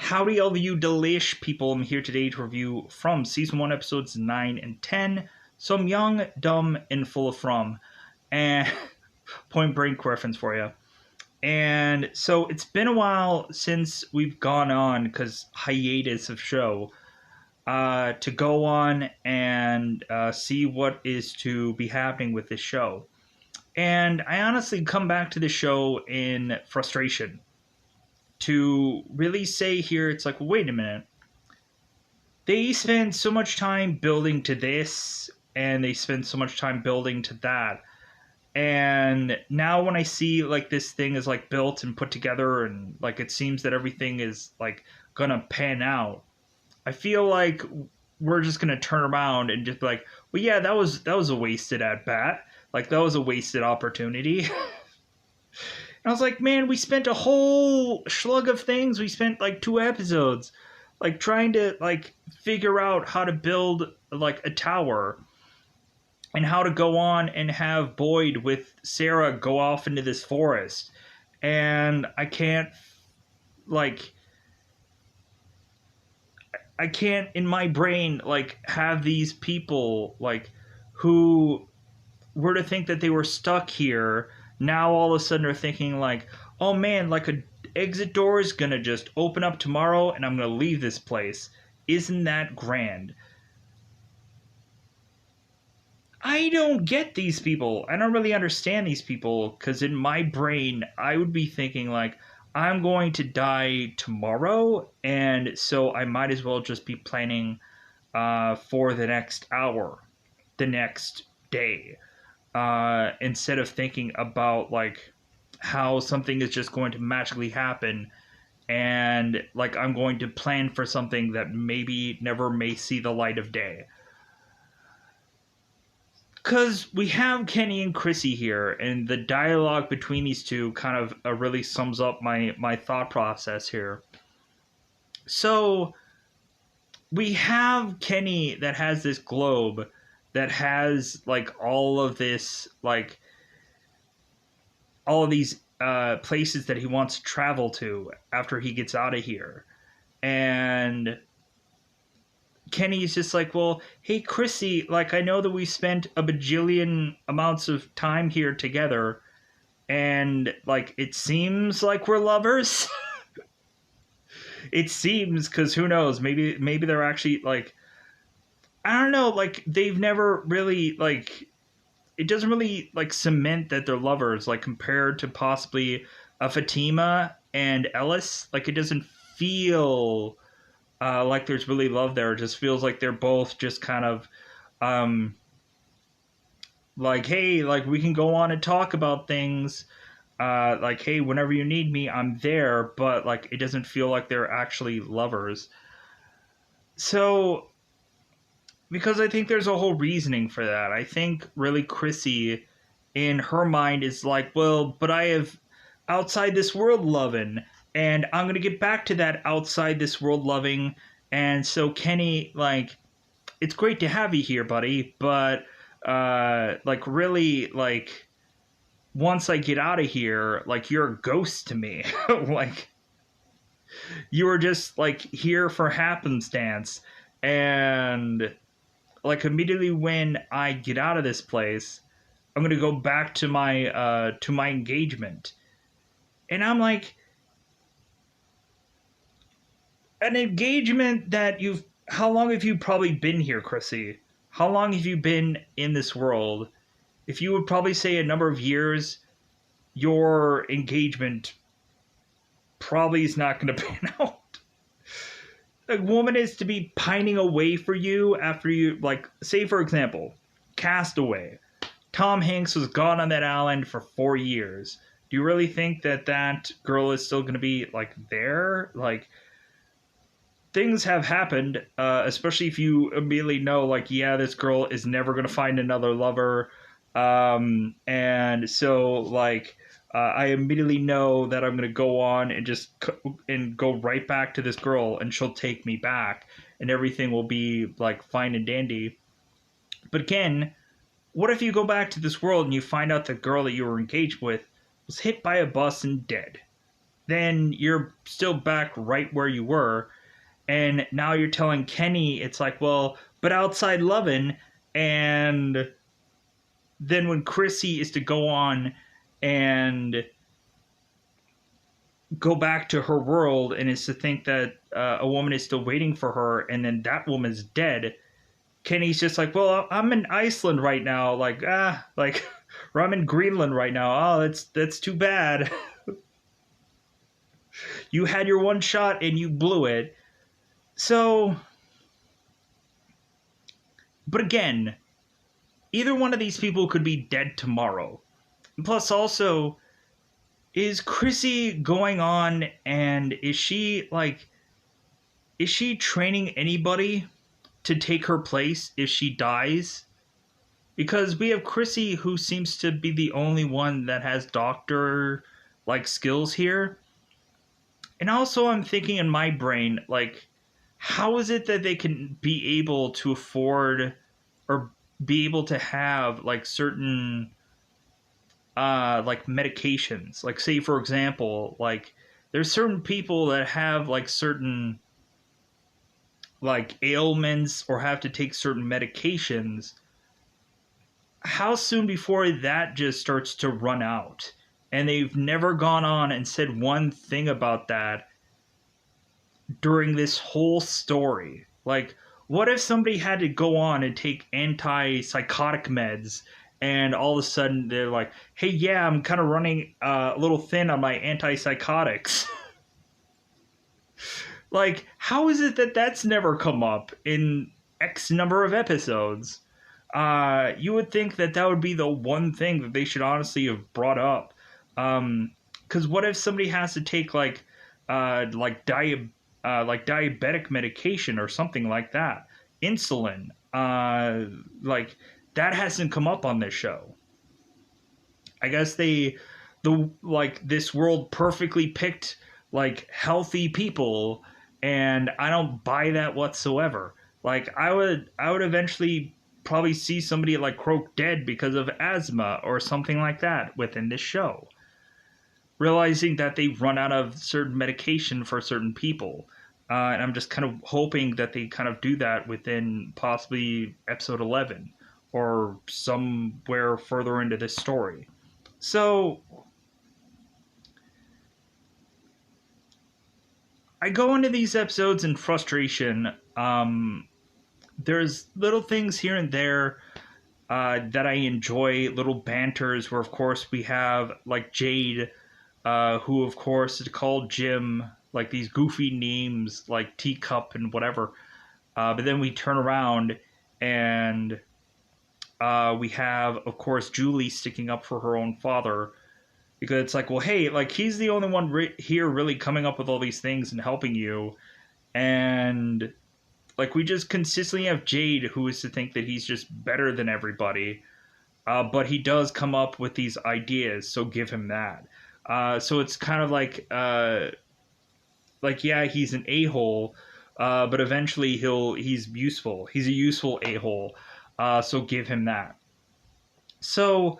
Howdy, all of you delish people. I'm here today to review From Season 1, Episodes 9 and 10. Some young, dumb, and full of From. And Point Break reference for you. And so it's been a while since we've gone on, because hiatus of show, to go on and see what is to be happening with this show. And I honestly come back to the show in frustration. To really say here, it's like, wait a minute. They spend so much time building to this, and they spend so much time building to that. And now when I see, like, this thing is, like, built and put together, and, like, it seems that everything is, like, gonna pan out, I feel like we're just gonna turn around and just be like, well, yeah, that was a wasted at bat. Like, that was a wasted opportunity. And I was like, man, we spent a whole slug of things. We spent like 2 episodes, like trying to like figure out how to build like a tower and how to go on and have Boyd with Sarah go off into this forest. And I can't in my brain like have these people like who were to think that they were stuck here now all of a sudden are thinking like, oh man, like a exit door is gonna just open up tomorrow and I'm gonna leave this place. Isn't that grand? I don't get these people. I don't really understand these people, because in my brain I would be thinking like, I'm going to die tomorrow, and so I might as well just be planning for the next hour, the next day, instead of thinking about like how something is just going to magically happen, and like I'm going to plan for something that maybe never may see the light of day. Because we have Kenny and Chrissy here, and the dialogue between these two kind of really sums up my thought process here. So we have Kenny that has this globe that has like all of this, like all of these places that he wants to travel to after he gets out of here. And Kenny's just like, well, hey, Chrissy, like, I know that we spent a bajillion amounts of time here together, and, like, it seems like we're lovers. It seems, because who knows, maybe they're actually, like, I don't know, like, they've never really, like, it doesn't really, like, cement that they're lovers, like, compared to possibly a Fatima and Ellis. Like, it doesn't feel like there's really love there. It just feels like they're both just kind of like, hey, like we can go on and talk about things, like, hey, whenever you need me, I'm there, but like it doesn't feel like they're actually lovers. So because I think there's a whole reasoning for that. I think really Chrissy in her mind is like, well, but I have outside this world loving, and I'm going to get back to that outside this world loving. And so Kenny, like, it's great to have you here, buddy, but like really, like, once I get out of here, like, you're a ghost to me. Like, you were just like here for happenstance, and like immediately when I get out of this place, I'm going to go back to my engagement. And I'm like, an engagement that how long have you probably been here, Chrissy? How long have you been in this world? If you would probably say a number of years, your engagement probably is not going to pan out. A woman is to be pining away for you after you, like, say for example, Castaway. Tom Hanks was gone on that island for 4 years. Do you really think that girl is still going to be, like, there? Like, things have happened, especially if you immediately know, like, yeah, this girl is never going to find another lover. And so, like, I immediately know that I'm going to go on and just and go right back to this girl, and she'll take me back, and everything will be, like, fine and dandy. But again, what if you go back to this world and you find out the girl that you were engaged with was hit by a bus and dead? then you're still back right where you were. And now you're telling Kenny, it's like, well, but outside Lovin', and then when Chrissy is to go on and go back to her world and is to think that a woman is still waiting for her, and then that woman's dead, Kenny's just like, well, I'm in Iceland right now, like, or I'm in Greenland right now. Oh, that's too bad. You had your one shot and you blew it. So, but again, either one of these people could be dead tomorrow. Plus, also, is Chrissy going on, and is she training anybody to take her place if she dies? Because we have Chrissy, who seems to be the only one that has doctor skills here. And also I'm thinking in my brain, like, how is it that they can be able to afford or be able to have certain medications? Like, say for example, there's certain people that have certain ailments or have to take certain medications. How soon before that just starts to run out? And they've never gone on and said one thing about that during this whole story. Like, what if somebody had to go on and take antipsychotic meds, and all of a sudden they're like, hey, yeah, I'm kind of running a little thin on my antipsychotics. Like, how is it that that's never come up in X number of episodes? You would think that that would be the one thing that they should honestly have brought up. Because what if somebody has to take diabetic medication or something like that, insulin? That hasn't come up on this show. I guess this world perfectly picked healthy people, and I don't buy that whatsoever. Like, I would eventually probably see somebody croak dead because of asthma or something like that within this show, realizing that they've run out of certain medication for certain people. And I'm just kind of hoping that they kind of do that within possibly episode 11 or somewhere further into this story. So I go into these episodes in frustration. There's little things here and there that I enjoy, little banters where, of course, we have Jade, who, of course, is called Jim, these goofy names like Teacup and whatever. But then we turn around and we have, of course, Julie sticking up for her own father. Because it's like, well, hey, he's the only one here really coming up with all these things and helping you. And we just consistently have Jade, who is to think that he's just better than everybody. But he does come up with these ideas, so give him that. So it's kind of yeah, he's an a-hole, but eventually he's useful. He's a useful a-hole, so give him that. So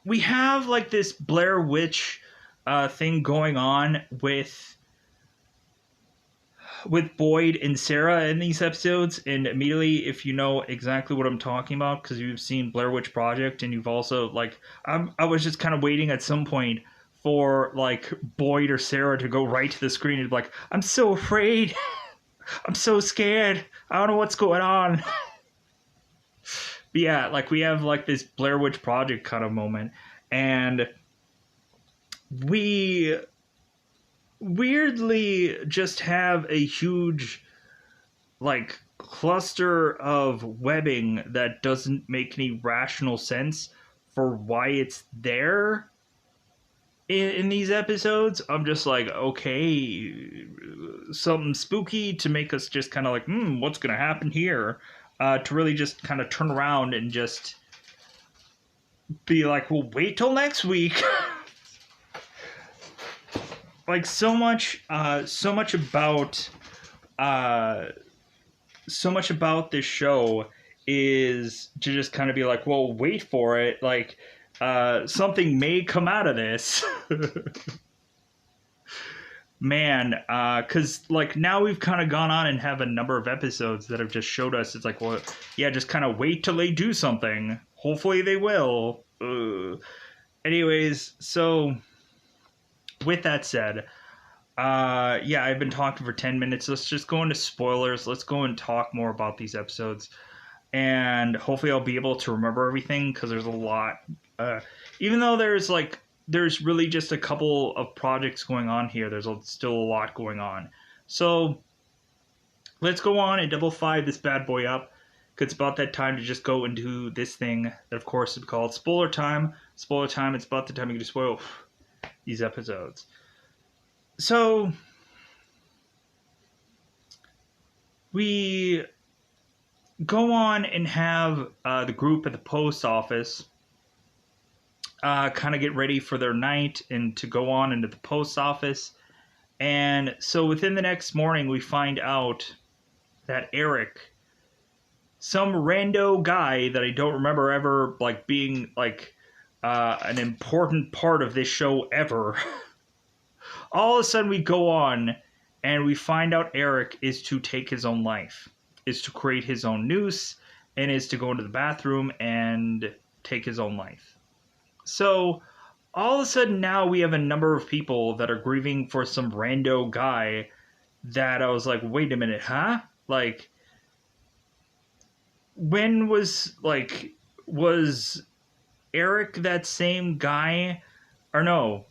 we have this Blair Witch thing going on with Boyd and Sarah in these episodes, and immediately, if you know exactly what I'm talking about, because you've seen Blair Witch Project, and you've also I was just kind of waiting at some point for Boyd or Sarah to go right to the screen and be like, I'm so afraid, I'm so scared, I don't know what's going on. But yeah, we have this Blair Witch Project kind of moment, and we weirdly just have a huge cluster of webbing that doesn't make any rational sense for why it's there in these episodes. I'm just okay, something spooky to make us just kind of what's gonna happen here, to really just kind of turn around and just be well, wait till next week. So much about this show is to just kind of be like, well, wait for it. Like, something may come out of this. Man, because like now we've kind of gone on and have a number of episodes that have just showed us it's like, well, yeah, just kind of wait till they do something. Hopefully they will. Anyways, so with that said, yeah, I've been talking for 10 minutes. Let's just go into spoilers. Let's go and talk more about these episodes. And hopefully I'll be able to remember everything because there's a lot. Even though there's really just a couple of projects going on here, there's still a lot going on. So let's go on and double five this bad boy up. Because it's about that time to just go into this thing that, of course, is called spoiler time. Spoiler time, it's about the time you can spoil these episodes. So we go on and have the group at the post office kind of get ready for their night and to go on into the post office. And so within the next morning, we find out that Eric, some rando guy that I don't remember ever like being like an important part of this show ever, all of a sudden we go on and we find out Eric is to take his own life, is to create his own noose, and is to go into the bathroom and take his own life. So all of a sudden now we have a number of people that are grieving for some rando guy that I was like, wait a minute, huh? Like, when was Eric that same guy? Or no.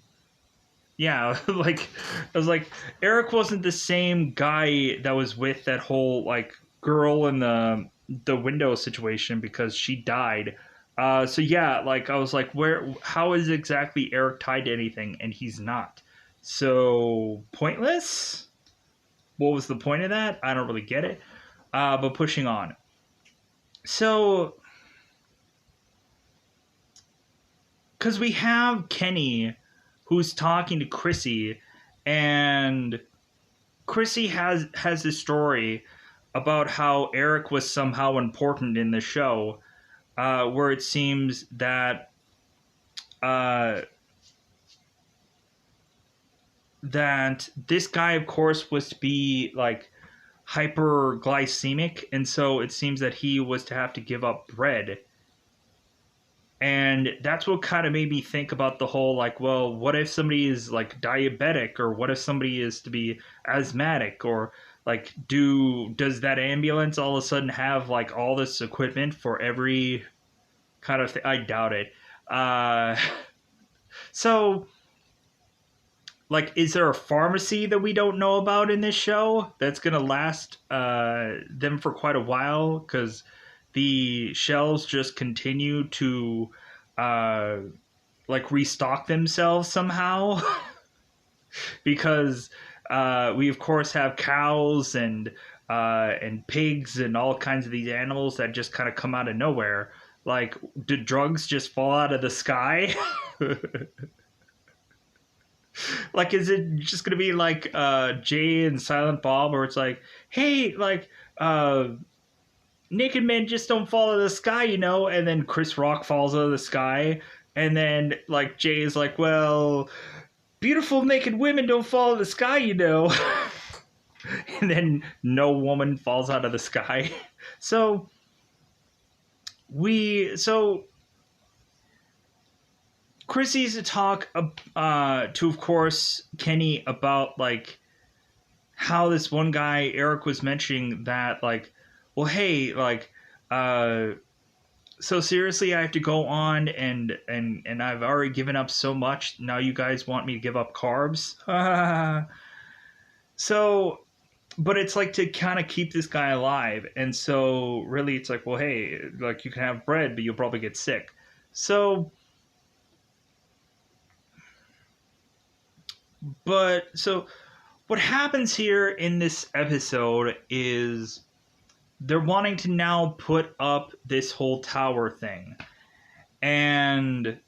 Yeah, like, I was like, Eric wasn't the same guy that was with that whole, like, girl in the window situation because she died. So yeah, like I was like, how is exactly Eric tied to anything? And he's not. So pointless? What was the point of that? I don't really get it. But pushing on. So, because we have Kenny who's talking to Chrissy, and Chrissy has this story about how Eric was somehow important in the show. Where it seems that that this guy, of course, was to be like hyperglycemic, and so it seems that he was to have to give up bread. And that's what kind of made me think about the whole, like, well, what if somebody is like diabetic, or what if somebody is to be asthmatic, or like does that ambulance all of a sudden have like all this equipment for every kind of thing? I doubt it. So like, is there a pharmacy that we don't know about in this show that's gonna last them for quite a while? Because the shelves just continue to like restock themselves somehow. Because we of course have cows and pigs and all kinds of these animals that just kind of come out of nowhere. Like, did drugs just fall out of the sky? Like, is it just gonna be like Jay and Silent Bob, where it's like, hey, like naked men just don't fall out of the sky, you know? And then Chris Rock falls out of the sky, and then like Jay is like, well, beautiful naked women don't fall out of the sky, you know? And then no woman falls out of the sky. So Chrissy's to talk to, of course, Kenny about like how this one guy Eric was mentioning that, like, well, hey, like, so seriously, I have to go on and I've already given up so much. Now you guys want me to give up carbs? So, but it's like to kind of keep this guy alive. And so really it's like, well, hey, like, you can have bread, but you'll probably get sick. So, what happens here in this episode is they're wanting to now put up this whole tower thing. And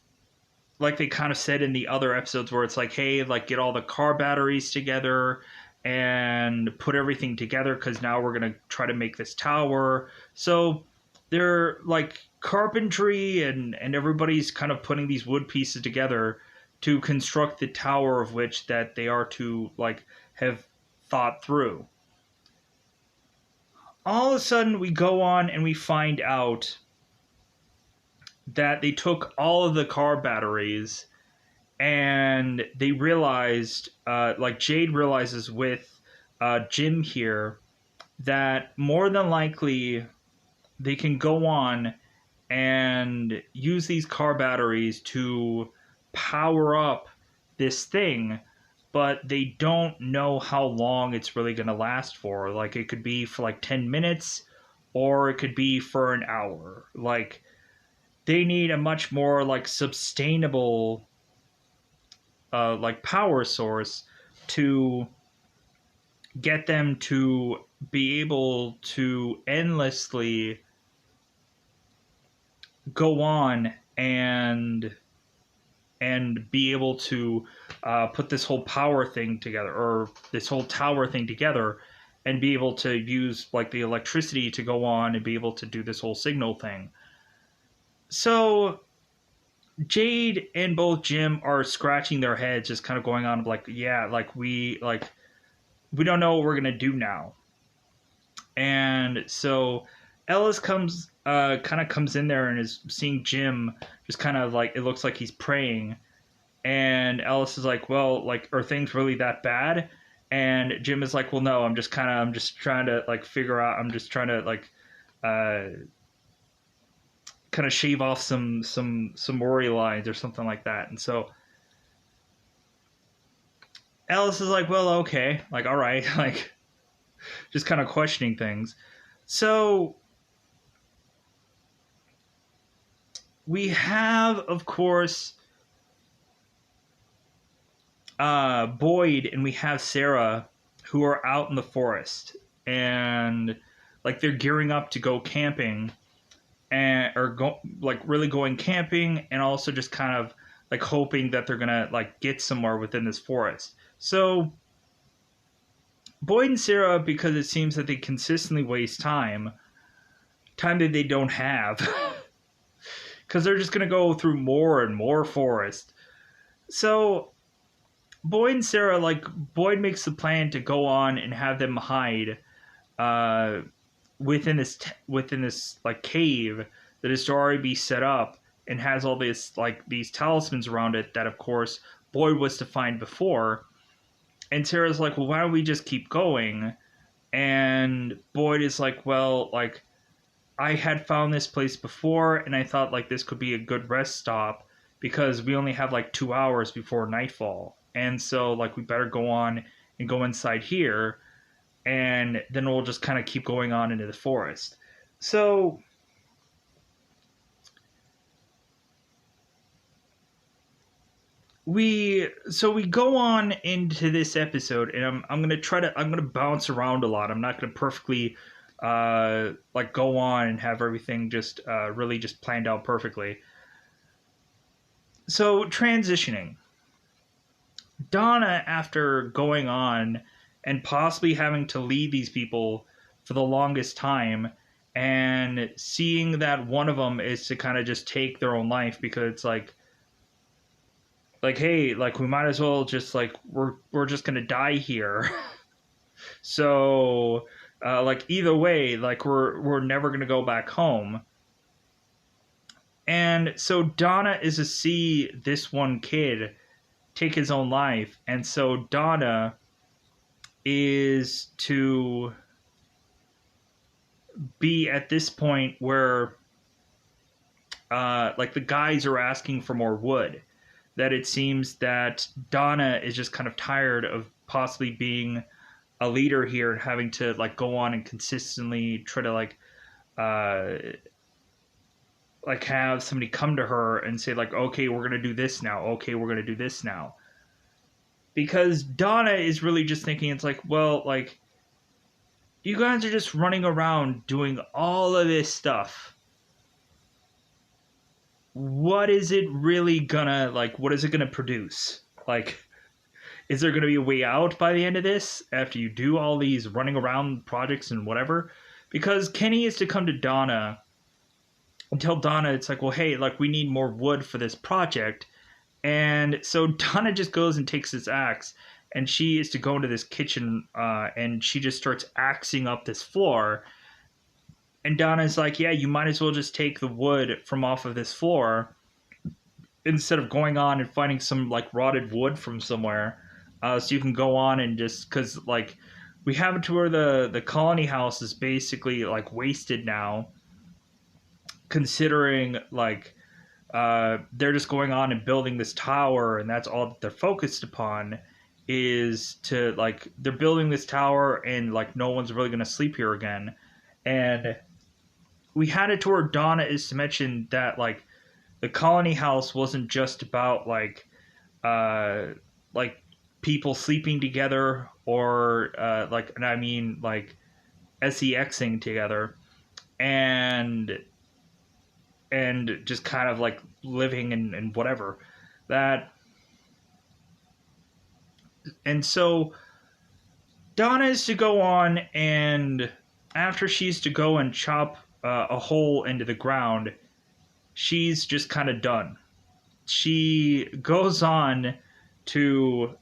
like they kind of said in the other episodes, where it's like, hey, like, get all the car batteries together and put everything together, because now we're going to try to make this tower. So they're like carpentry, and everybody's kind of putting these wood pieces together to construct the tower of which that they are to like have thought through. All of a sudden we go on and we find out that they took all of the car batteries, and they realized like Jade realizes with Jim here that more than likely they can go on and use these car batteries to power up this thing, but they don't know how long it's really going to last for. Like, it could be for like 10 minutes or it could be for an hour. Like, they need a much more like sustainable like power source to get them to be able to endlessly go on and be able to put this whole power thing together, or this whole tower thing together, and be able to use like the electricity to go on and be able to do this whole signal thing. So Jade and both Jim are scratching their heads, just kind of going on like, yeah, we don't know what we're gonna do now. And so Ellis kind of comes in there and is seeing Jim just kind of like, it looks like he's praying, and Ellis is like, well, like, are things really that bad? And Jim is like, well, no, I'm just trying to like figure out, I'm just trying to like kind of shave off some worry lines or something like that. And so Alice is like, well, okay, like, all right, like, just kind of questioning things. So we have, of course, Boyd and we have Sarah, who are out in the forest, and like they're gearing up to go camping, and or go like really going camping, and also just kind of like hoping that they're gonna like get somewhere within this forest. So Boyd and Sarah, because it seems that they consistently waste time that they don't have, because they're just gonna go through more and more forest. So Boyd and Sarah, like, Boyd makes the plan to go on and have them hide within this like cave that is to already be set up and has all this like these talismans around it that of course Boyd was to find before. And Sarah's like, well, why don't we just keep going? And Boyd is like, well, like, I had found this place before and I thought like this could be a good rest stop because we only have like 2 hours before nightfall. And so like we better go on and go inside here, and then we'll just kind of keep going on into the forest. So we go on into this episode, and I'm gonna bounce around a lot. I'm not gonna perfectly like go on and have everything just really just planned out perfectly. So transitioning, Donna, after going on and possibly having to lead these people for the longest time, and seeing that one of them is to kind of just take their own life because it's like hey, like, we might as well just like we're just gonna die here. So like, either way, like, we're never gonna go back home. And so Donna is to see this one kid take his own life, and so Donna is to be at this point where like the guys are asking for more wood, that it seems that Donna is just kind of tired of possibly being a leader here and having to like go on and consistently try to like have somebody come to her and say like, okay, we're gonna do this now, okay, we're gonna do this now. Because Donna is really just thinking, it's like, well, like, you guys are just running around doing all of this stuff. What is it really gonna, like, what is it gonna produce? Like, is there gonna be a way out by the end of this after you do all these running around projects and whatever? Because Kenny is to come to Donna and tell Donna, it's like, well, hey, like, we need more wood for this project. And so Donna just goes and takes this axe, and she is to go into this kitchen, and she just starts axing up this floor. And Donna's like, yeah, you might as well just take the wood from off of this floor instead of going on and finding some like rotted wood from somewhere. So you can go on and just, because like we have it to where the colony house is basically like wasted now, considering like they're just going on and building this tower, and that's all that they're focused upon, is to like they're building this tower, and like no one's really going to sleep here again. And we had it to where Donna is to mention that like the colony house wasn't just about like people sleeping together, or like, and I mean like sexing together, and just kind of like living and whatever that. And so Donna is to go on, and after she's to go and chop a hole into the ground, she's just kind of done. She goes on to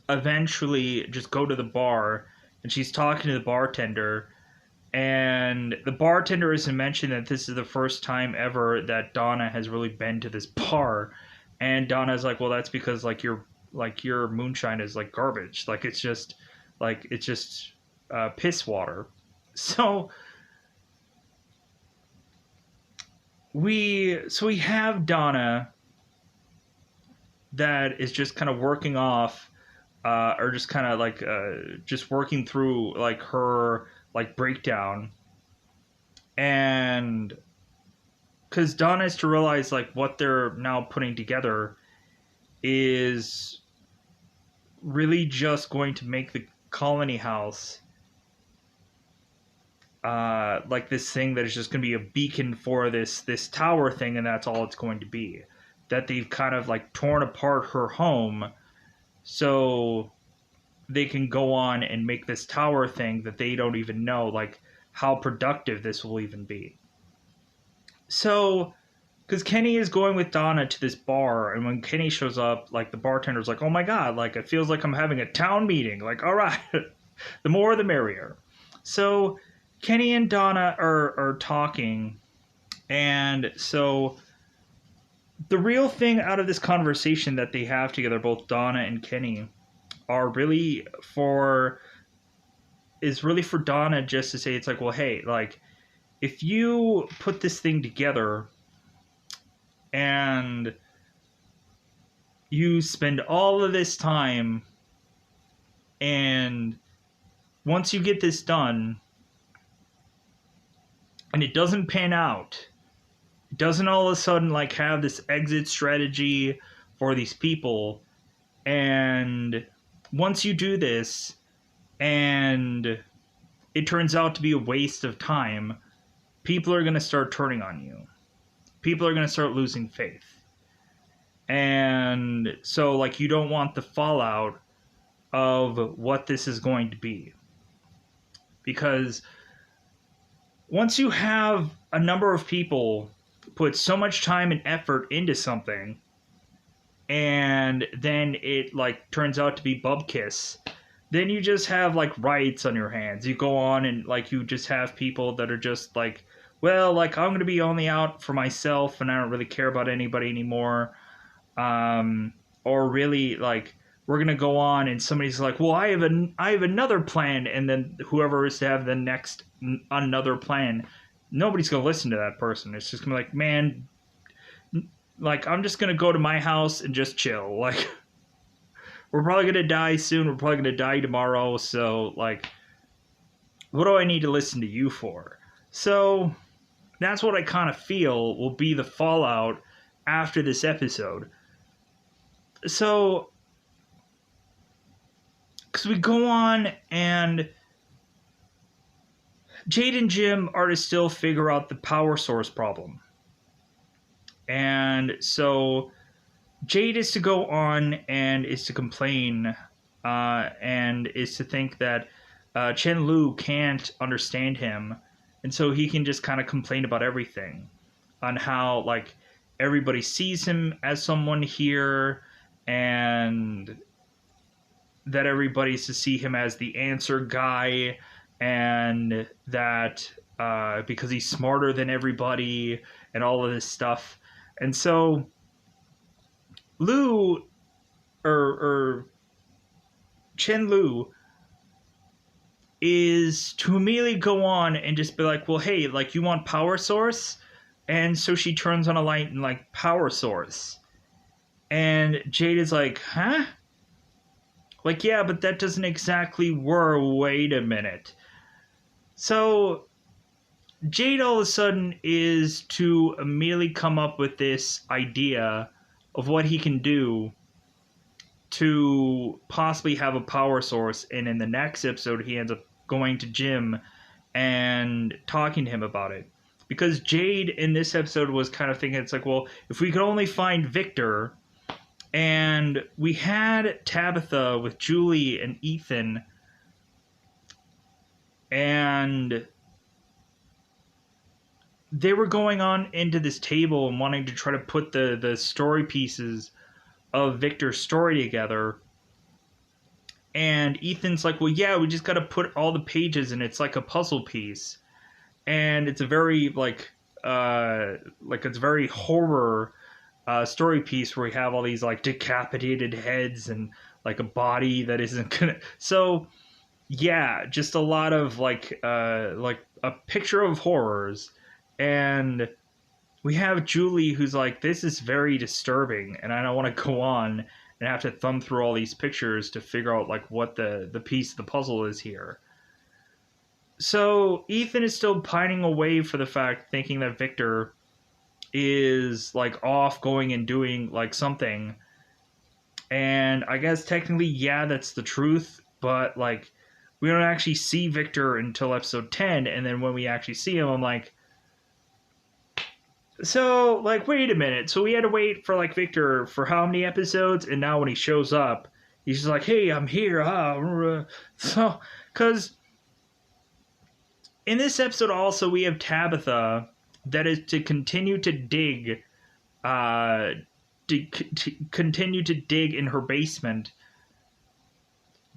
eventually just go to the bar, and she's talking to the bartender, and the bartender is to mention that this is the first time ever that Donna has really been to this bar. And Donna's like, well, that's because your moonshine is like garbage, like it's just piss water. So we have Donna that is just kind of working off, or just kind of like just working through like her like breakdown, and because Donna is to realize like what they're now putting together is really just going to make the colony house like this thing that is just going to be a beacon for this tower thing, and that's all it's going to be. That they've kind of like torn apart her home so they can go on and make this tower thing that they don't even know like how productive this will even be. So because Kenny is going with Donna to this bar, and when Kenny shows up, like the bartender's like, oh my god, like it feels like I'm having a town meeting, like all right. The more the merrier. So Kenny and Donna are talking, and so the real thing out of this conversation that they have together, both Donna and Kenny, is really for Donna just to say, it's like, well, hey, like if you put this thing together and you spend all of this time, and once you get this done and it doesn't pan out, it doesn't all of a sudden like have this exit strategy for these people, and once you do this and it turns out to be a waste of time, people are going to start turning on you. People are going to start losing faith. And so like you don't want the fallout of what this is going to be. Because once you have a number of people put so much time and effort into something, and then it like turns out to be bubkiss, then you just have like riots on your hands. You go on and like you just have people that are just like, well, like I'm gonna be only out for myself and I don't really care about anybody anymore. Or really like we're gonna go on and somebody's like, well, I have another plan, and then whoever is to have the next another plan, nobody's gonna listen to that person. It's just gonna be like, man, like I'm just gonna go to my house and just chill. Like we're probably gonna die soon. We're probably gonna die tomorrow. So like, what do I need to listen to you for? So that's what I kind of feel will be the fallout after this episode. So, because we go on and Jade and Jim are to still figure out the power source problem. And so Jade is to go on and is to complain, and is to think that Chen Lu can't understand him, And so he can just kind of complain about everything, on how like everybody sees him as someone here, and that everybody's to see him as the answer guy, and that because he's smarter than everybody and all of this stuff. And so Lu or Chen Lu is to immediately go on and just be like, well, hey, like, you want power source? And so she turns on a light and like, power source. And Jade is like, huh? Like, yeah, but that doesn't exactly work. Wait a minute. So Jade all of a sudden is to immediately come up with this idea of what he can do to possibly have a power source. And in the next episode, he ends up going to Jim and talking to him about it. Because Jade in this episode was kind of thinking, it's like, well, if we could only find Victor. And we had Tabitha with Julie and Ethan, and they were going on into this table and wanting to try to put the story pieces of Victor's story together. And Ethan's like, well, yeah, we just got to put all the pages, and it's like a puzzle piece. And it's a very it's very horror story piece where we have all these like decapitated heads and like a body that isn't gonna. So yeah, just a lot of like a picture of horrors. And we have Julie who's like, this is very disturbing, and I don't want to go on and have to thumb through all these pictures to figure out like what the piece of the puzzle is here. So Ethan is still pining away for the fact, thinking that Victor is like off going and doing like something. And I guess technically, yeah, that's the truth, but like we don't actually see Victor until episode 10, and then when we actually see him, I'm like, so like, wait a minute, so we had to wait for like Victor for how many episodes, and now when he shows up, he's just like, hey, I'm here. So because in this episode also we have Tabitha that is to continue to dig, to continue to dig in her basement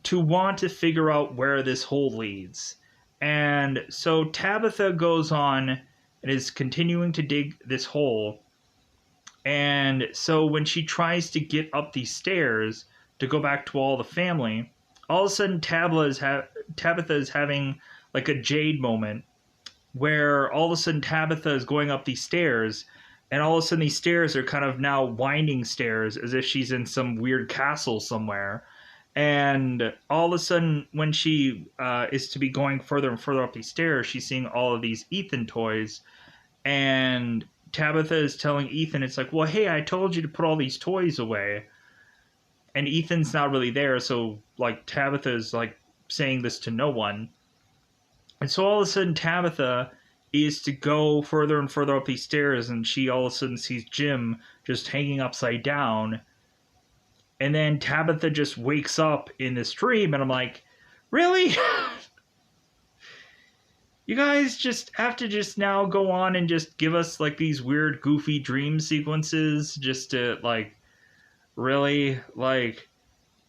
to want to figure out where this hole leads. And so Tabitha goes on and is continuing to dig this hole. And so when she tries to get up these stairs to go back to all the family, all of a sudden Tabitha is having like a Jade moment, where all of a sudden Tabitha is going up these stairs, and all of a sudden these stairs are kind of now winding stairs as if she's in some weird castle somewhere. And all of a sudden, when she is to be going further and further up these stairs, she's seeing all of these Ethan toys. And Tabitha is telling Ethan, it's like, well, hey, I told you to put all these toys away. And Ethan's not really there, so like Tabitha is like saying this to no one. And so all of a sudden Tabitha is to go further and further up these stairs, and she all of a sudden sees Jim just hanging upside down. And then Tabitha just wakes up in this dream, and I'm like, really? You guys just have to just now go on and just give us like these weird goofy dream sequences just to like, really? Like,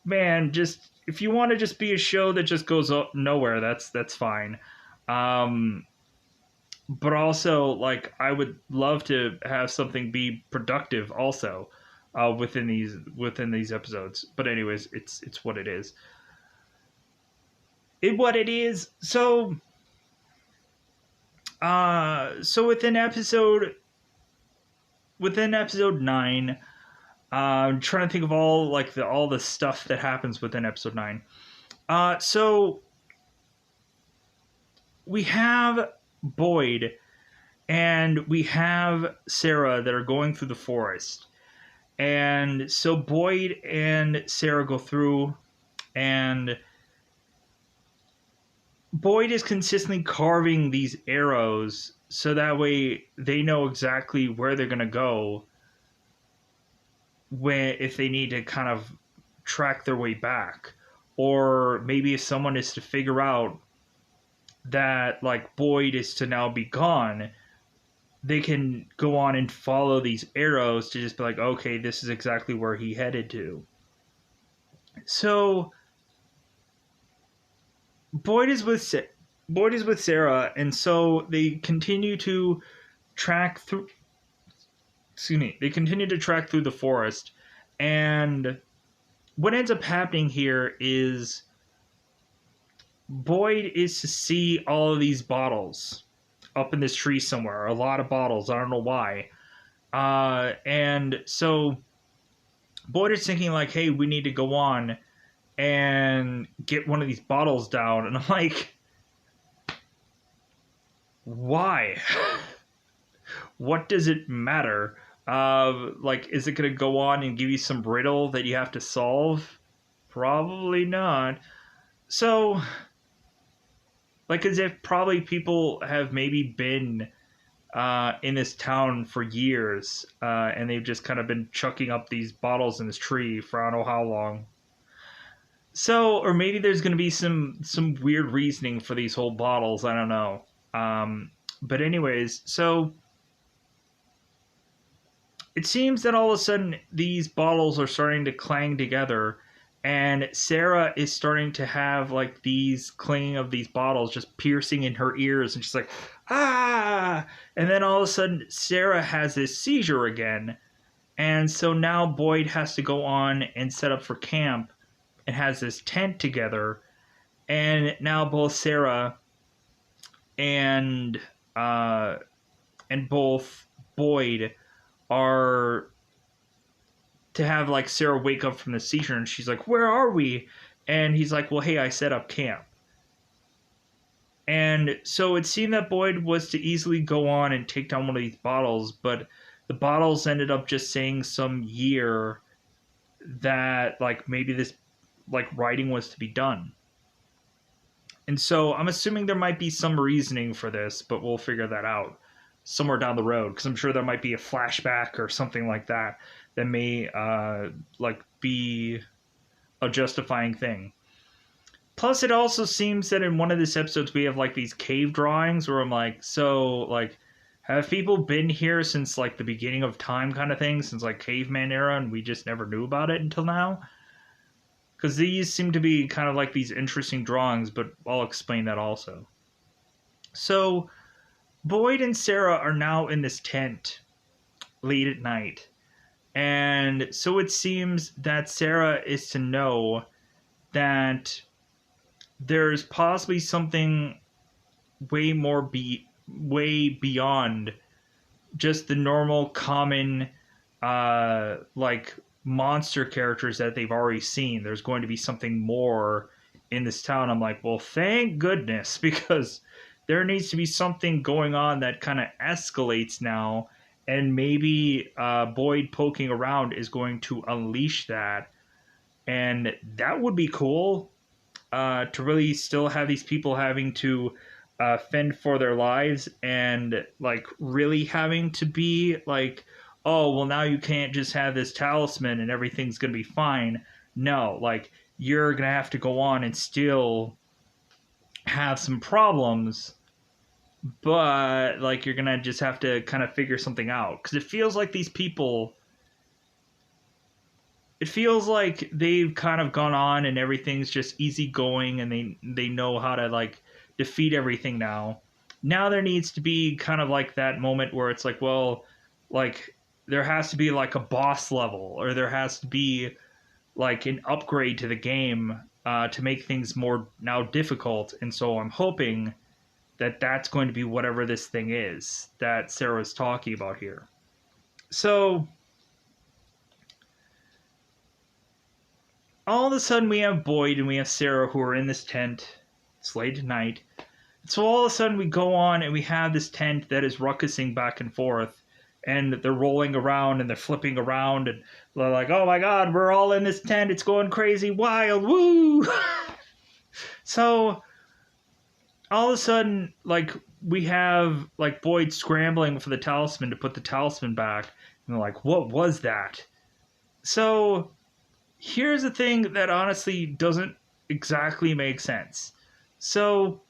man, just if you want to just be a show that just goes nowhere, that's fine. But also, like, I would love to have something be productive also within these episodes. But anyways, it's what it is. What it is. So within episode 9, I'm trying to think of all the stuff that happens within episode 9. So we have Boyd and we have Sarah that are going through the forest. And so Boyd and Sarah go through, and Boyd is consistently carving these arrows so that way they know exactly where they're going to go if they need to kind of track their way back. Or maybe if someone is to figure out that like Boyd is to now be gone, they can go on and follow these arrows to just be like, okay, this is exactly where he headed to. So Boyd is with Sarah, and so they continue to track through. Excuse me. They continue to track through the forest, and what ends up happening here is Boyd is to see all of these bottles up in this tree somewhere. A lot of bottles. I don't know why. And so Boyd is thinking like, hey, we need to go on and get one of these bottles down. And I'm like, why? What does it matter? Like, is it going to go on and give you some riddle that you have to solve? Probably not. So, like, as if probably people have maybe been in this town for years, and they've just kind of been chucking up these bottles in this tree for I don't know how long. So, or maybe there's going to be some weird reasoning for these whole bottles. I don't know. But anyways, so it seems that all of a sudden these bottles are starting to clang together, and Sarah is starting to have like these clanging of these bottles just piercing in her ears, and she's like, ah! And then all of a sudden Sarah has this seizure again, and so now Boyd has to go on and set up for camp and has this tent together, and now both Sarah and both Boyd are to have like Sarah wake up from the seizure, and she's like, where are we? And he's like, well, hey, I set up camp. And so it seemed that Boyd was to easily go on and take down one of these bottles, but the bottles ended up just saying some year that like maybe this like writing was to be done. And so I'm assuming there might be some reasoning for this, but we'll figure that out somewhere down the road, because I'm sure there might be a flashback or something like that that may like be a justifying thing. Plus, it also seems that in one of these episodes we have like these cave drawings where I'm like, so like, have people been here since like the beginning of time kind of thing, since like caveman era, and we just never knew about it until now? Because these seem to be kind of like these interesting drawings, but I'll explain that also. So Boyd and Sarah are now in this tent late at night. And so it seems that Sarah is to know that there's possibly something way beyond just the normal common like monster characters that they've already seen. There's going to be something more in this town. I'm like, well, thank goodness, because there needs to be something going on that kind of escalates now, and maybe Boyd poking around is going to unleash that, and that would be cool, to really still have these people having to fend for their lives, and like really having to be like, oh, well, now you can't just have this talisman and everything's going to be fine. No, like, you're going to have to go on and still have some problems, but like, you're going to just have to kind of figure something out. Because it feels like these people, it feels like they've kind of gone on and everything's just easygoing, and they know how to like defeat everything now. Now there needs to be kind of like that moment where it's like, well, like, there has to be like a boss level, or there has to be like an upgrade to the game to make things more now difficult. And so I'm hoping that that's going to be whatever this thing is that Sarah's talking about here. So all of a sudden we have Boyd and we have Sarah who are in this tent. It's late at night. So all of a sudden we go on and we have this tent that is ruckusing back and forth. And they're rolling around and they're flipping around, and they're like, oh my god, we're all in this tent. It's going crazy, wild, woo! So all of a sudden, like, we have like Boyd scrambling for the talisman to put the talisman back. And they're like, what was that? So here's the thing that honestly doesn't exactly make sense. So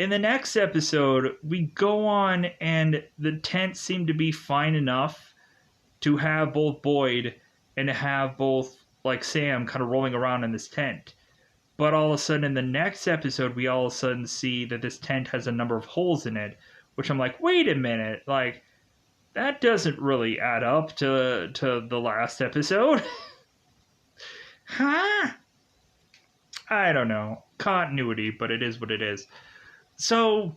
in the next episode, we go on and the tent seemed to be fine enough to have both Boyd and to have both like Sam kind of rolling around in this tent. But all of a sudden in the next episode, we all of a sudden see that this tent has a number of holes in it, which I'm like, wait a minute, like that doesn't really add up to the last episode. Huh? I don't know. Continuity, but it is what it is. So,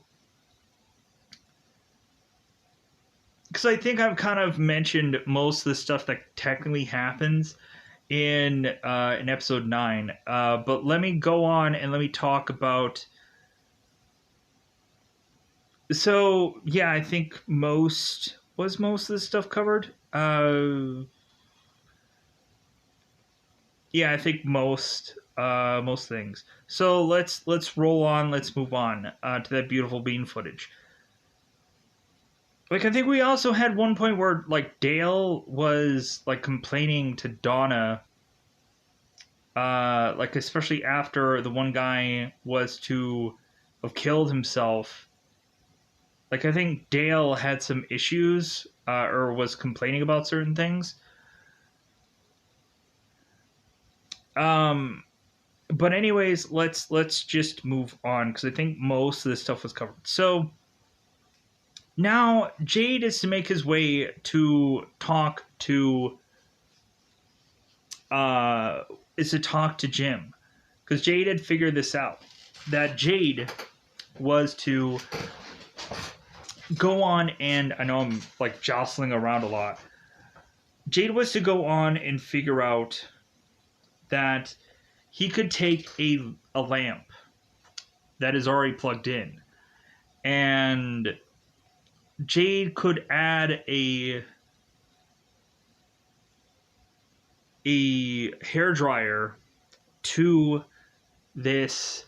because I think I've kind of mentioned most of the stuff that technically happens in episode 9, but let me go on and let me talk about. So yeah, I think most of the stuff covered. Yeah, I think most things. So let's roll on. Let's move on to that beautiful bean footage. Like, I think we also had one point where, like, Dale was, like, complaining to Donna, like, especially after the one guy was to have killed himself. Like, I think Dale had some issues, or was complaining about certain things. But anyways, let's just move on, because I think most of this stuff was covered. So now Jade is to make his way to talk to Jim, because Jade had figured this out, that Jade was to go on, and I know I'm like jostling around a lot. Jade was to go on and figure out that he could take a lamp that is already plugged in, and Jade could add a hairdryer to this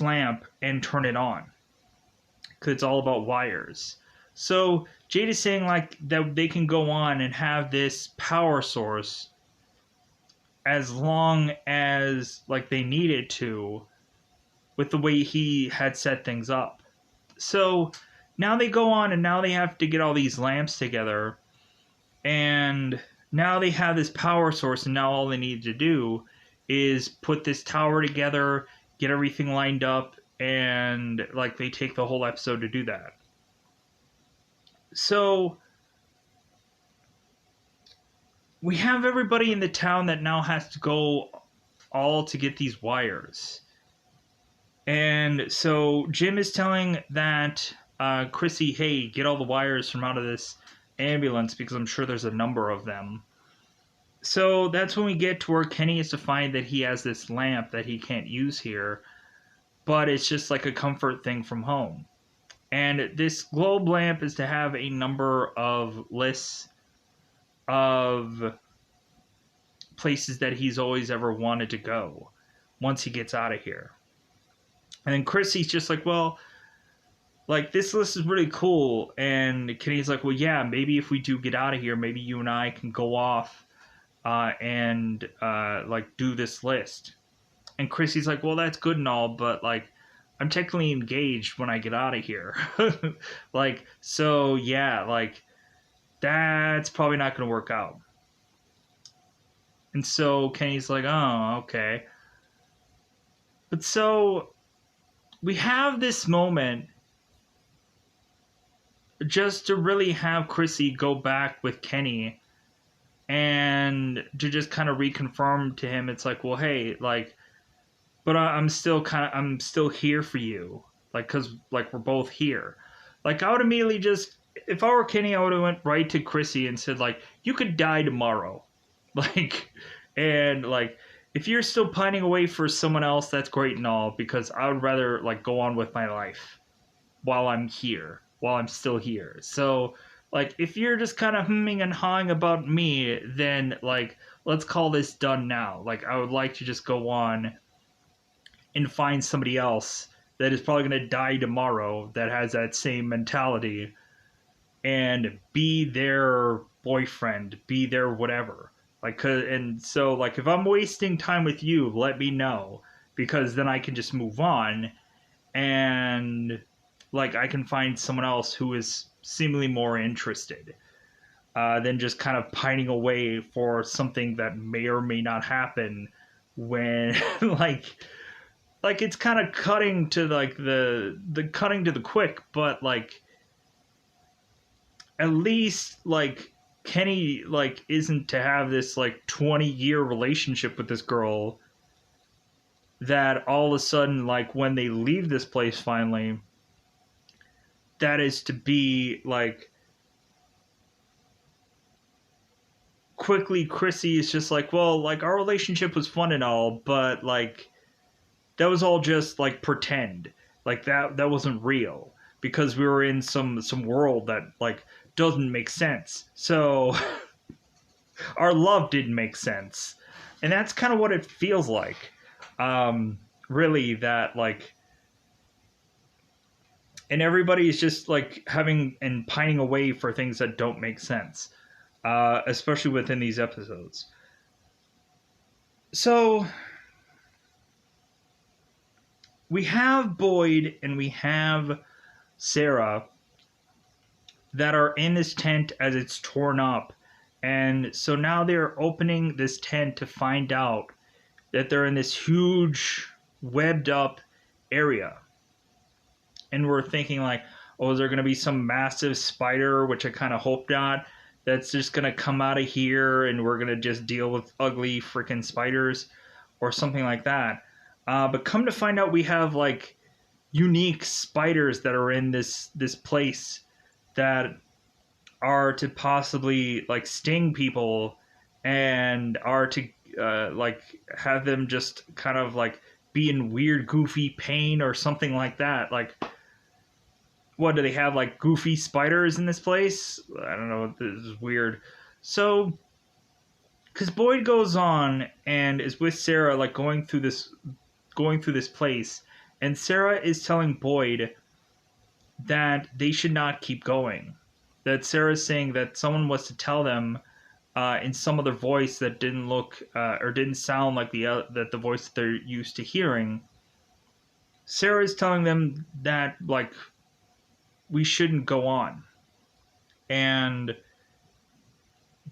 lamp and turn it on, because it's all about wires. So Jade is saying like that they can go on and have this power source as long as like they needed to, with the way he had set things up. So now they go on and now they have to get all these lamps together, and now they have this power source, and now all they need to do is put this tower together, get everything lined up, and like they take the whole episode to do that. So we have everybody in the town that now has to go all to get these wires. And so Jim is telling that Chrissy, hey, get all the wires from out of this ambulance, because I'm sure there's a number of them. So that's when we get to where Kenny is to find that he has this lamp that he can't use here, but it's just like a comfort thing from home. And this globe lamp is to have a number of lists of places that he's always ever wanted to go once he gets out of here. And then Chrissy's just like, well, like, this list is really cool. And Kenny's like, well, yeah, maybe if we do get out of here, maybe you and I can go off and like do this list. And Chrissy's like, well, that's good and all, but like I'm technically engaged when I get out of here. Like, so yeah, like that's probably not going to work out. And so Kenny's like, oh, okay. But so we have this moment just to really have Chrissy go back with Kenny and to just kind of reconfirm to him, it's like, well, hey, like, but I'm still here for you, like, because like we're both here. Like, I would immediately just, if I were Kenny, I would have went right to Chrissy and said, like, you could die tomorrow. Like, and like, if you're still pining away for someone else, that's great and all, because I would rather like go on with my life while I'm still here. So like, if you're just kind of humming and hawing about me, then like, let's call this done now. Like, I would like to just go on and find somebody else that is probably going to die tomorrow that has that same mentality and be their boyfriend, be their whatever. And so, like, if I'm wasting time with you, let me know, because then I can just move on, and like I can find someone else who is seemingly more interested than just kind of pining away for something that may or may not happen when like it's kind of cutting to like the cutting to the quick, but like at least like Kenny like isn't to have this like 20-year relationship with this girl that all of a sudden, like, when they leave this place finally, that is to be like quickly Chrissy is just like, well, like, our relationship was fun and all, but like that was all just like pretend. Like that wasn't real, because we were in some world that like doesn't make sense. So our love didn't make sense. And that's kind of what it feels like. Really, that like, and everybody is just like having and pining away for things that don't make sense, especially within these episodes. So we have Boyd and we have Sarah that are in this tent as it's torn up. And so now they're opening this tent to find out that they're in this huge webbed up area. And we're thinking like, oh, is there going to be some massive spider, which I kind of hope not, that's just going to come out of here and we're going to just deal with ugly freaking spiders or something like that. But come to find out, we have like unique spiders that are in this place that are to possibly like sting people and are to like have them just kind of like be in weird goofy pain or something like that. Like, what do they have, like goofy spiders in this place? I don't know, this is weird. So because Boyd goes on and is with Sarah, like going through this place, and Sarah is telling Boyd that they should not keep going. That Sarah's saying that someone was to tell them in some other voice that didn't look or didn't sound like the voice that they're used to hearing. Sarah is telling them that like we shouldn't go on, and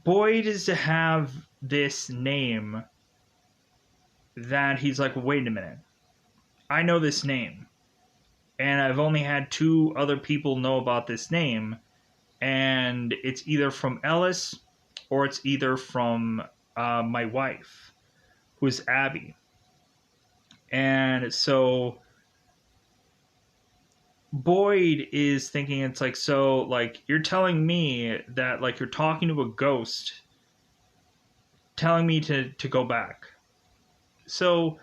Boyd is to have this name that he's like, wait a minute, I know this name, and I've only had two other people know about this name, and it's either from Ellis or it's either from my wife, who's Abby. And so Boyd is thinking, it's like, so like you're telling me that like you're talking to a ghost telling me to go back. So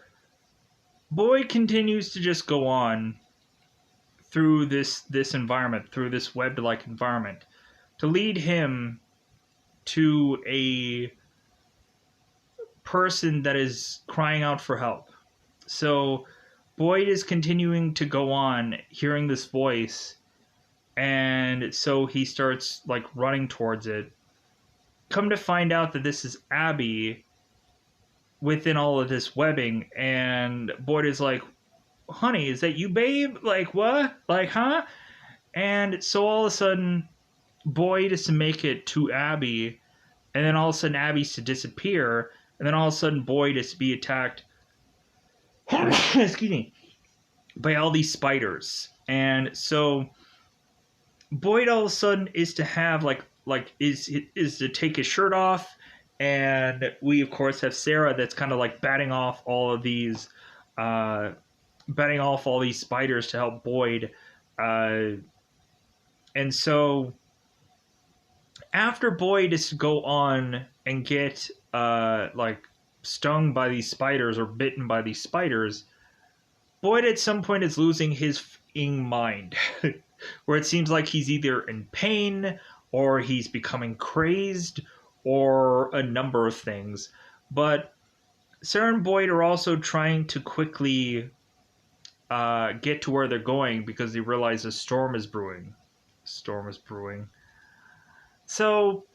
Boyd continues to just go on through this environment, through this webbed like environment, to lead him to a person that is crying out for help. So Boyd is continuing to go on hearing this voice, and so he starts like running towards it. Come to find out that this is Abby within all of this webbing, and Boyd is like, honey, is that you, babe? Like, what? Like, huh? And so all of a sudden Boyd is to make it to Abby, and then all of a sudden Abby's to disappear, and then all of a sudden Boyd is to be attacked excuse me, by all these spiders. And so Boyd all of a sudden is to have like is to take his shirt off, and we of course have Sarah that's kind of like batting off all these spiders to help Boyd. And so after Boyd is to go on and get like stung by these spiders or bitten by these spiders, Boyd at some point is losing his f***ing mind, where it seems like he's either in pain or he's becoming crazed or a number of things. But Sarah and Boyd are also trying to quickly get to where they're going because they realize a storm is brewing. So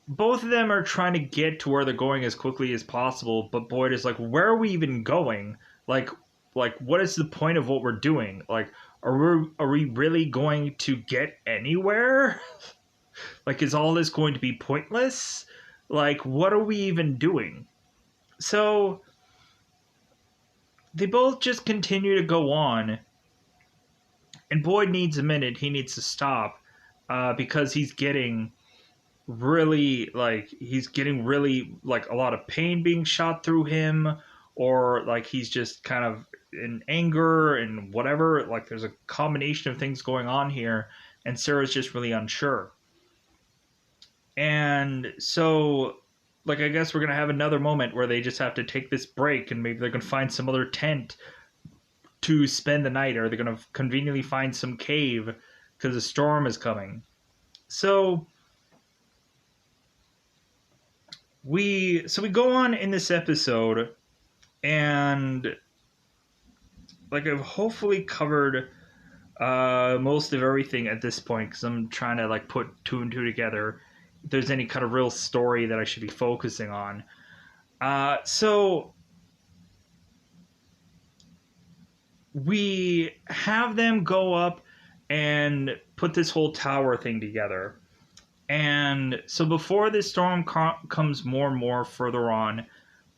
both of them are trying to get to where they're going as quickly as possible, but Boyd is like, where are we even going? Like, what is the point of what we're doing? Like, are we really going to get anywhere? Like, is all this going to be pointless? Like, what are we even doing? So they both just continue to go on, and Boyd needs a minute. He needs to stop because he's getting really like a lot of pain being shot through him, or like he's just kind of in anger and whatever. Like there's a combination of things going on here, and Sarah's just really unsure. And so, like, I guess we're gonna have another moment where they just have to take this break, and maybe they're gonna find some other tent to spend the night, or they're gonna conveniently find some cave because a storm is coming. So we go on in this episode, and like I've hopefully covered most of everything at this point because I'm trying to like put two and two together. If there's any kind of real story that I should be focusing on. So we have them go up and put this whole tower thing together. And so before this storm comes more and more further on,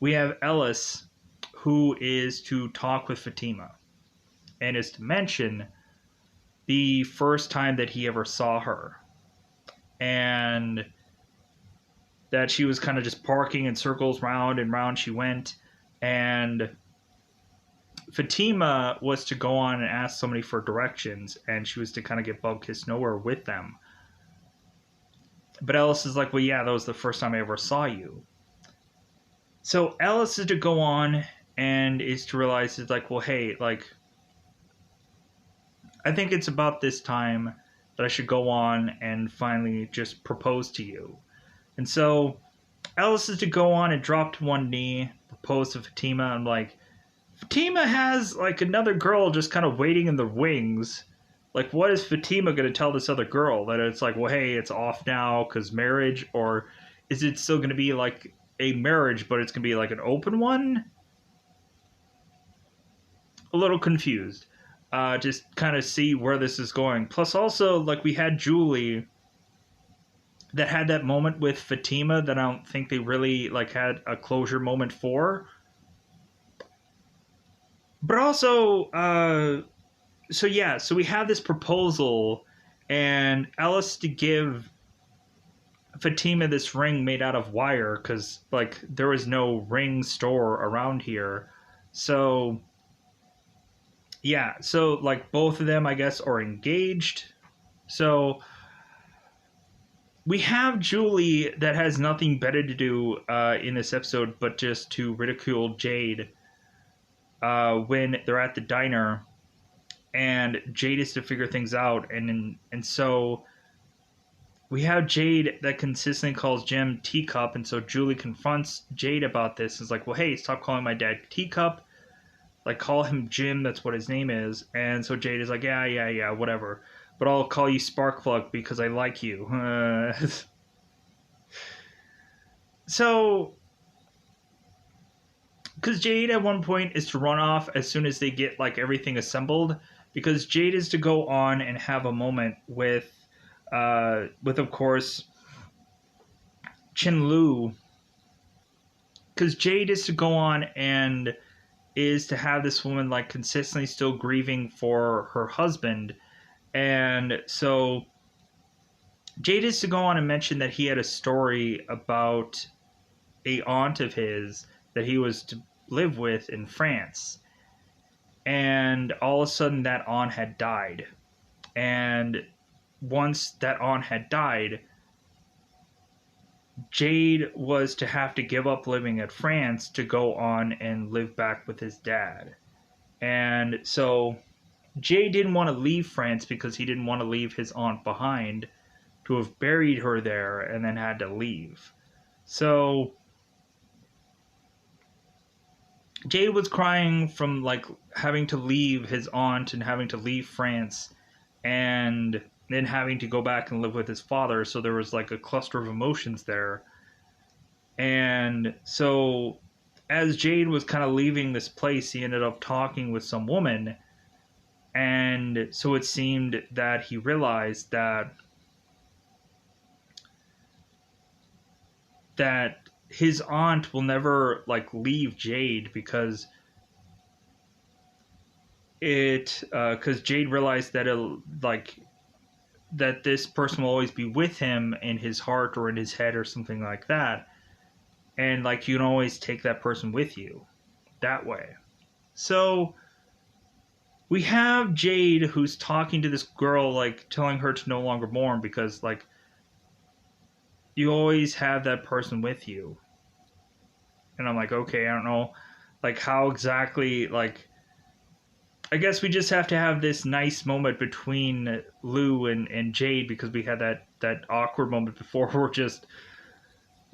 we have Ellis, who is to talk with Fatima, and is to mention the first time that he ever saw her, and that she was kind of just parking in circles, round and round she went, and Fatima was to go on and ask somebody for directions, and she was to kind of get Bug Kiss Nowhere with them. But Ellis is like, well, yeah, that was the first time I ever saw you. So Ellis is to go on and is to realize, it's like, well, hey, like, I think it's about this time that I should go on and finally just propose to you. And so Ellis is to go on and drop to one knee, propose to Fatima, and like, Fatima has like another girl just kind of waiting in the wings. Like, what is Fatima going to tell this other girl? That it's like, well, hey, it's off now because marriage? Or is it still going to be like a marriage, but it's going to be like an open one? A little confused. Just kind of see where this is going. Plus, also, like, we had Julie that had that moment with Fatima that I don't think they really like had a closure moment for. But also, so we have this proposal, and Ellis to give Fatima this ring made out of wire because like there was no ring store around here. So yeah, so like both of them, I guess, are engaged. So we have Julie that has nothing better to do in this episode but just to ridicule Jade when they're at the diner, and Jade is to figure things out, and so we have Jade that consistently calls Jim Teacup, and so Julie confronts Jade about this. It's like, well, hey, stop calling my dad Teacup. Like, call him Jim, that's what his name is. And so Jade is like, yeah, whatever. But I'll call you Sparkplug because I like you. So, because Jade at one point is to run off as soon as they get, like, everything assembled. Because Jade is to go on and have a moment with of course, Chin Lu, because Jade is to go on and is to have this woman like consistently still grieving for her husband, and so Jade is to go on and mention that he had a story about a aunt of his that he was to live with in France, and all of a sudden that aunt had died, and once that aunt had died, Jade was to have to give up living at France to go on and live back with his dad. And so Jade didn't want to leave France because he didn't want to leave his aunt behind, to have buried her there and then had to leave. So Jade was crying from like having to leave his aunt and having to leave France, and then having to go back and live with his father. So there was like a cluster of emotions there. And so as Jade was kind of leaving this place, he ended up talking with some woman. And so it seemed that he realized that his aunt will never like leave Jade because Jade realized that that this person will always be with him in his heart or in his head or something like that, and like you can always take that person with you that way. So we have Jade who's talking to this girl, like telling her to no longer mourn because like you always have that person with you. And I'm like, okay, I don't know like how exactly, like I guess we just have to have this nice moment between Lou and Jade because we had that awkward moment before where just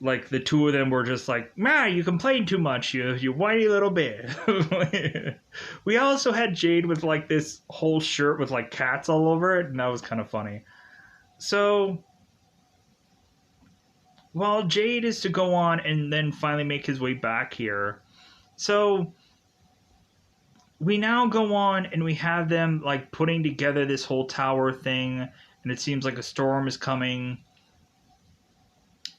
like the two of them were just like, man, you complain too much, you whiny little bit. We also had Jade with like this whole shirt with like cats all over it, and that was kind of funny. So while Jade is to go on and then finally make his way back here, so we now go on and we have them like putting together this whole tower thing, and it seems like a storm is coming.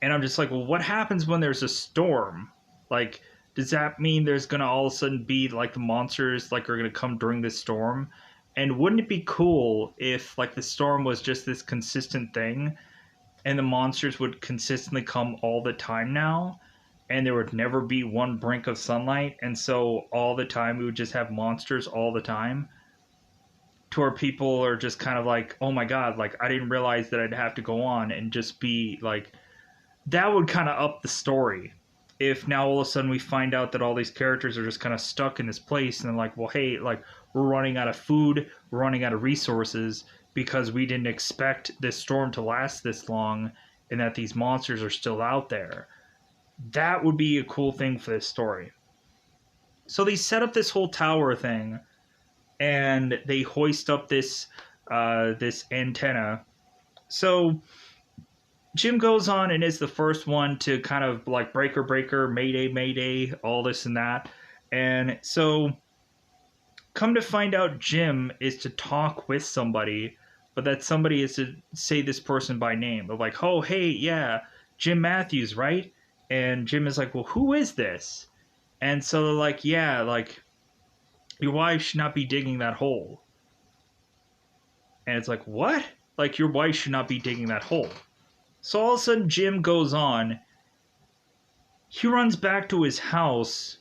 And I'm just like, well, what happens when there's a storm? Like, does that mean there's gonna all of a sudden be like the monsters like are gonna come during this storm? And wouldn't it be cool if like the storm was just this consistent thing and the monsters would consistently come all the time now? And there would never be one brink of sunlight, and so all the time we would just have monsters all the time, to where people are just kind of like, oh my god, like I didn't realize that I'd have to go on and just be like, that would kind of up the story if now all of a sudden we find out that all these characters are just kind of stuck in this place and they're like, well, hey, like we're running out of food, we're running out of resources because we didn't expect this storm to last this long and that these monsters are still out there. That would be a cool thing for this story. So they set up this whole tower thing, and they hoist up this antenna. So Jim goes on and is the first one to kind of like breaker, breaker, mayday, mayday, all this and that. And so come to find out, Jim is to talk with somebody, but that somebody is to say this person by name. They're like, oh, hey, yeah, Jim Matthews, right? And Jim is like, well, who is this? And so they're like, yeah, like, your wife should not be digging that hole. And it's like, what? Like, your wife should not be digging that hole. So all of a sudden, Jim goes on. He runs back to his house,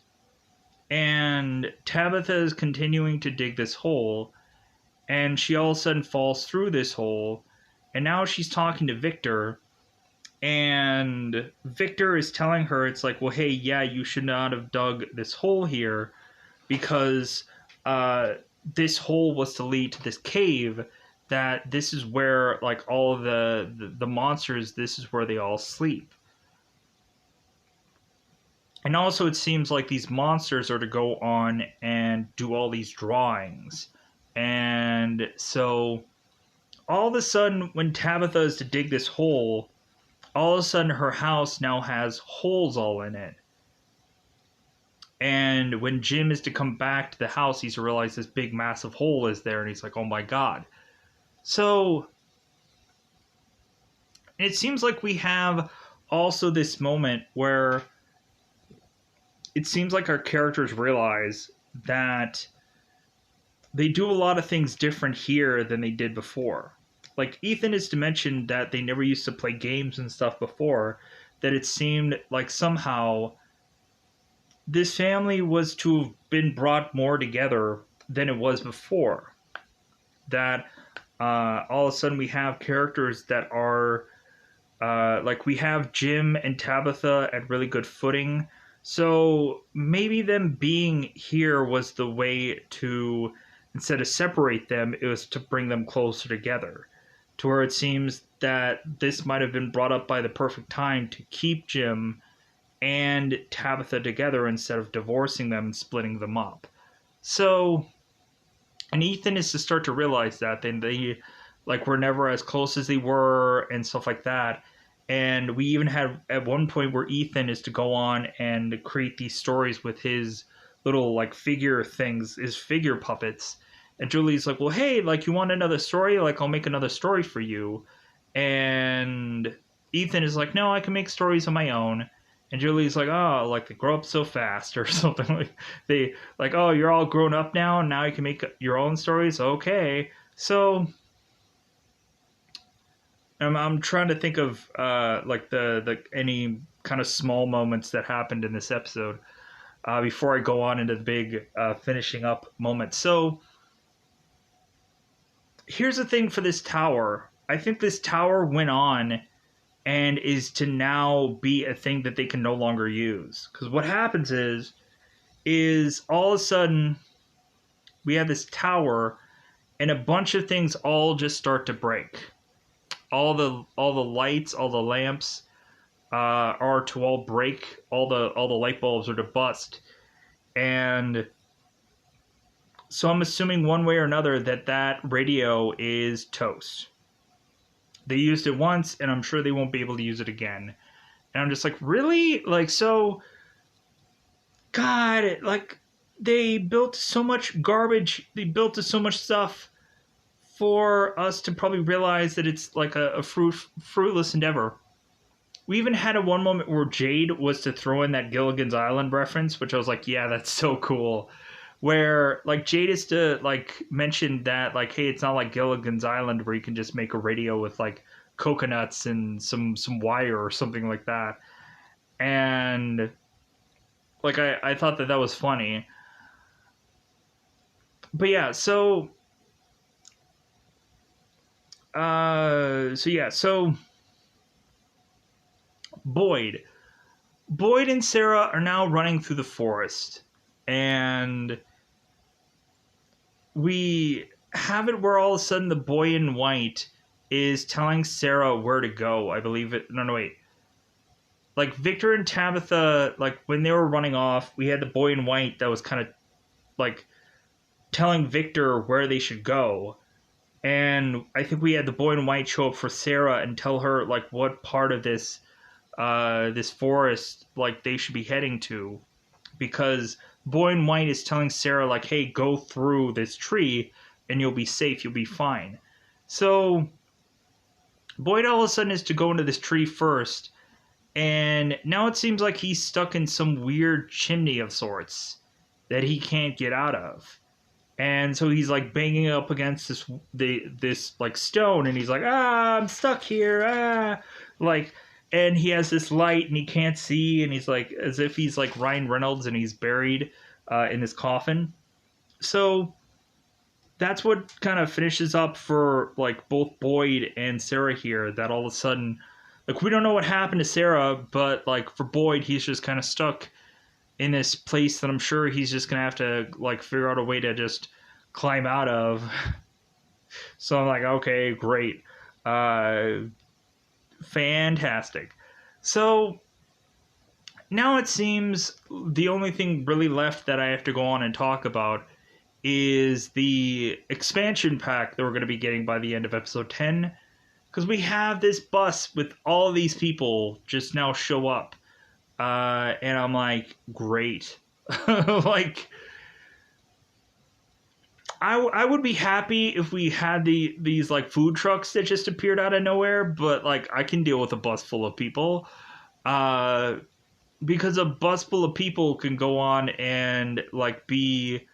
and Tabitha is continuing to dig this hole, and she all of a sudden falls through this hole, and now she's talking to Victor, and Victor is telling her, it's like, well, hey, yeah, you should not have dug this hole here because this hole was to lead to this cave, that this is where like all of the monsters, this is where they all sleep. And also it seems like these monsters are to go on and do all these drawings. And so all of a sudden when Tabitha is to dig this hole, all of a sudden her house now has holes all in it. And when Jim is to come back to the house, he's to realize this big massive hole is there, and he's like, oh my god. So it seems like we have also this moment where it seems like our characters realize that they do a lot of things different here than they did before. Like Ethan is to mention that they never used to play games and stuff before, that it seemed like somehow this family was to have been brought more together than it was before. That all of a sudden we have characters that are like we have Jim and Tabitha at really good footing. So maybe them being here was the way to, instead of separate them, it was to bring them closer together. To where it seems that this might have been brought up by the perfect time to keep Jim and Tabitha together instead of divorcing them and splitting them up. So, and Ethan is to start to realize that, then like were never as close as they were and stuff like that. And we even had at one point where Ethan is to go on and create these stories with his little like figure things, his figure puppets. And Julie's like, well, hey, like you want another story? Like I'll make another story for you. And Ethan is like, no, I can make stories of my own. And Julie's like, oh, like they grow up so fast or something like they like, oh, you're all grown up now and now you can make your own stories. Okay. So I'm trying to think of like the any kind of small moments that happened in this episode before I go on into the big finishing up moment. So here's the thing for this tower. I think this tower went on and is to now be a thing that they can no longer use. Because what happens is all of a sudden we have this tower and a bunch of things all just start to break. All the lights, all the lamps are to all break. All the light bulbs are to bust, and so I'm assuming one way or another that radio is toast. They used it once, and I'm sure they won't be able to use it again. And I'm just like, really? Like, so, God, like, they built so much garbage. They built so much stuff for us to probably realize that it's like a fruitless endeavor. We even had a one moment where Jade was to throw in that Gilligan's Island reference, which I was like, yeah, that's so cool. Where like Jade is to like mention that like, hey, it's not like Gilligan's Island where you can just make a radio with like coconuts and some wire or something like that. And like I thought that was funny. But yeah, so Boyd and Sarah are now running through the forest, and we have it where all of a sudden the boy in white is telling Sarah where to go. I believe it. No, wait. Like Victor and Tabitha, like when they were running off, we had the boy in white that was kind of like telling Victor where they should go. And I think we had the boy in white show up for Sarah and tell her like what part of this forest like they should be heading to, because boy in white is telling Sarah like, hey, go through this tree and you'll be safe, you'll be fine. So Boyd all of a sudden is to go into this tree first, and now it seems like he's stuck in some weird chimney of sorts that he can't get out of. And so he's like banging up against this like stone, and he's like, I'm stuck here, like, and he has this light and he can't see, and he's like as if he's like Ryan Reynolds and he's buried in his coffin. So that's what kind of finishes up for like both Boyd and Sarah here, that all of a sudden, like, we don't know what happened to Sarah, but like for Boyd, he's just kind of stuck in this place that I'm sure he's just gonna have to like figure out a way to just climb out of. So I'm like, okay, great, fantastic. So now it seems the only thing really left that I have to go on and talk about is the expansion pack that we're going to be getting by the end of episode 10, because we have this bus with all these people just now show up. And I'm like, great. Like, I would be happy if we had these like food trucks that just appeared out of nowhere, but like I can deal with a bus full of people. Because a bus full of people can go on and like be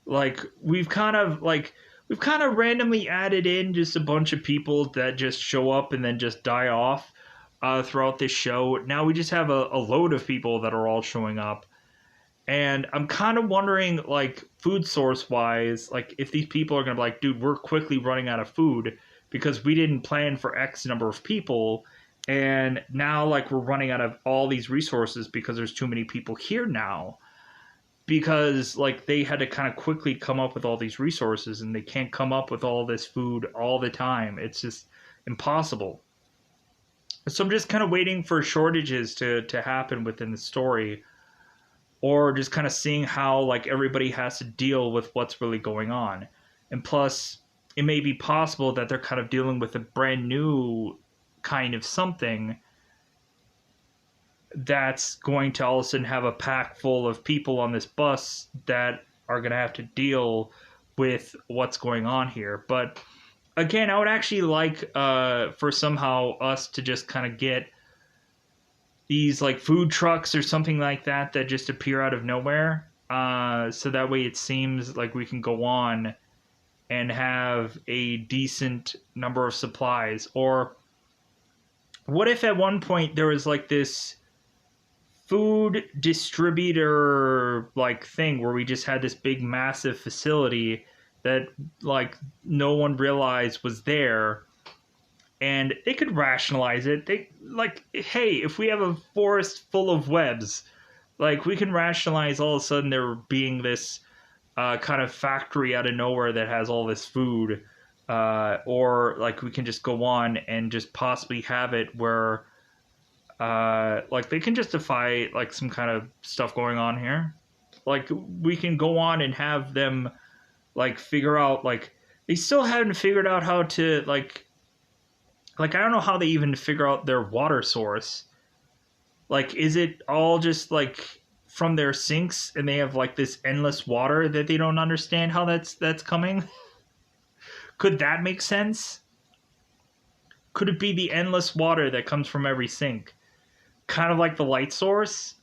like, we've kind of randomly added in just a bunch of people that just show up and then just die off throughout this show. Now we just have a load of people that are all showing up. And I'm kind of wondering, like, food source wise, like, if these people are going to be like, dude, we're quickly running out of food because we didn't plan for X number of people. And now, like, we're running out of all these resources because there's too many people here now. Because, like, they had to kind of quickly come up with all these resources, and they can't come up with all this food all the time. It's just impossible. So I'm just kind of waiting for shortages to happen within the story, or just kind of seeing how like everybody has to deal with what's really going on. And plus, it may be possible that they're kind of dealing with a brand new kind of something that's going to all of a sudden have a pack full of people on this bus that are going to have to deal with what's going on here. But again, I would actually like for somehow us to just kind of get these like food trucks or something like that that just appear out of nowhere. So that way it seems like we can go on and have a decent number of supplies. Or what if at one point there was like this food distributor like thing where we just had this big massive facility that like no one realized was there, and they could rationalize it. They like, hey, if we have a forest full of webs, like we can rationalize all of a sudden there being this kind of factory out of nowhere that has all this food, or like we can just go on and just possibly have it where like they can justify like some kind of stuff going on here. Like we can go on and have them like figure out, like they still haven't figured out how to like I don't know how they even figure out their water source. Like is it all just like from their sinks and they have like this endless water that they don't understand how that's coming? Could that make sense? Could it be the endless water that comes from every sink? Kind of like the light source?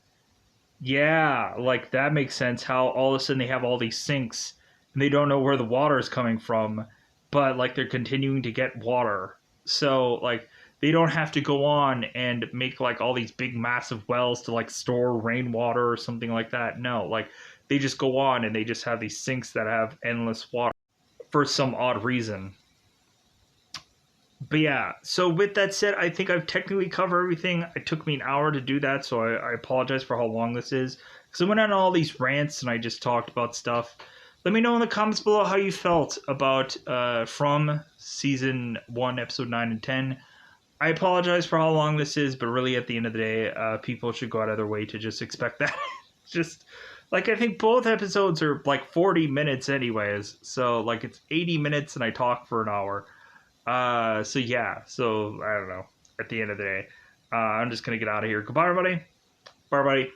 Yeah, like that makes sense how all of a sudden they have all these sinks and they don't know where the water is coming from, but like they're continuing to get water. So like they don't have to go on and make like all these big massive wells to like store rainwater or something like that. No, like they just go on and they just have these sinks that have endless water for some odd reason. But yeah, so with that said, I think I've technically covered everything. It took me an hour to do that, so I apologize for how long this is. Because I went on all these rants and I just talked about stuff. Let me know in the comments below how you felt about From Season 1, Episode 9 and 10. I apologize for how long this is, but really at the end of the day, people should go out of their way to just expect that. Just, like, I think both episodes are like 40 minutes anyways. So, like, it's 80 minutes and I talk for an hour. So yeah, so I don't know. At the end of the day, I'm just gonna get out of here. Goodbye, everybody. Bye, everybody.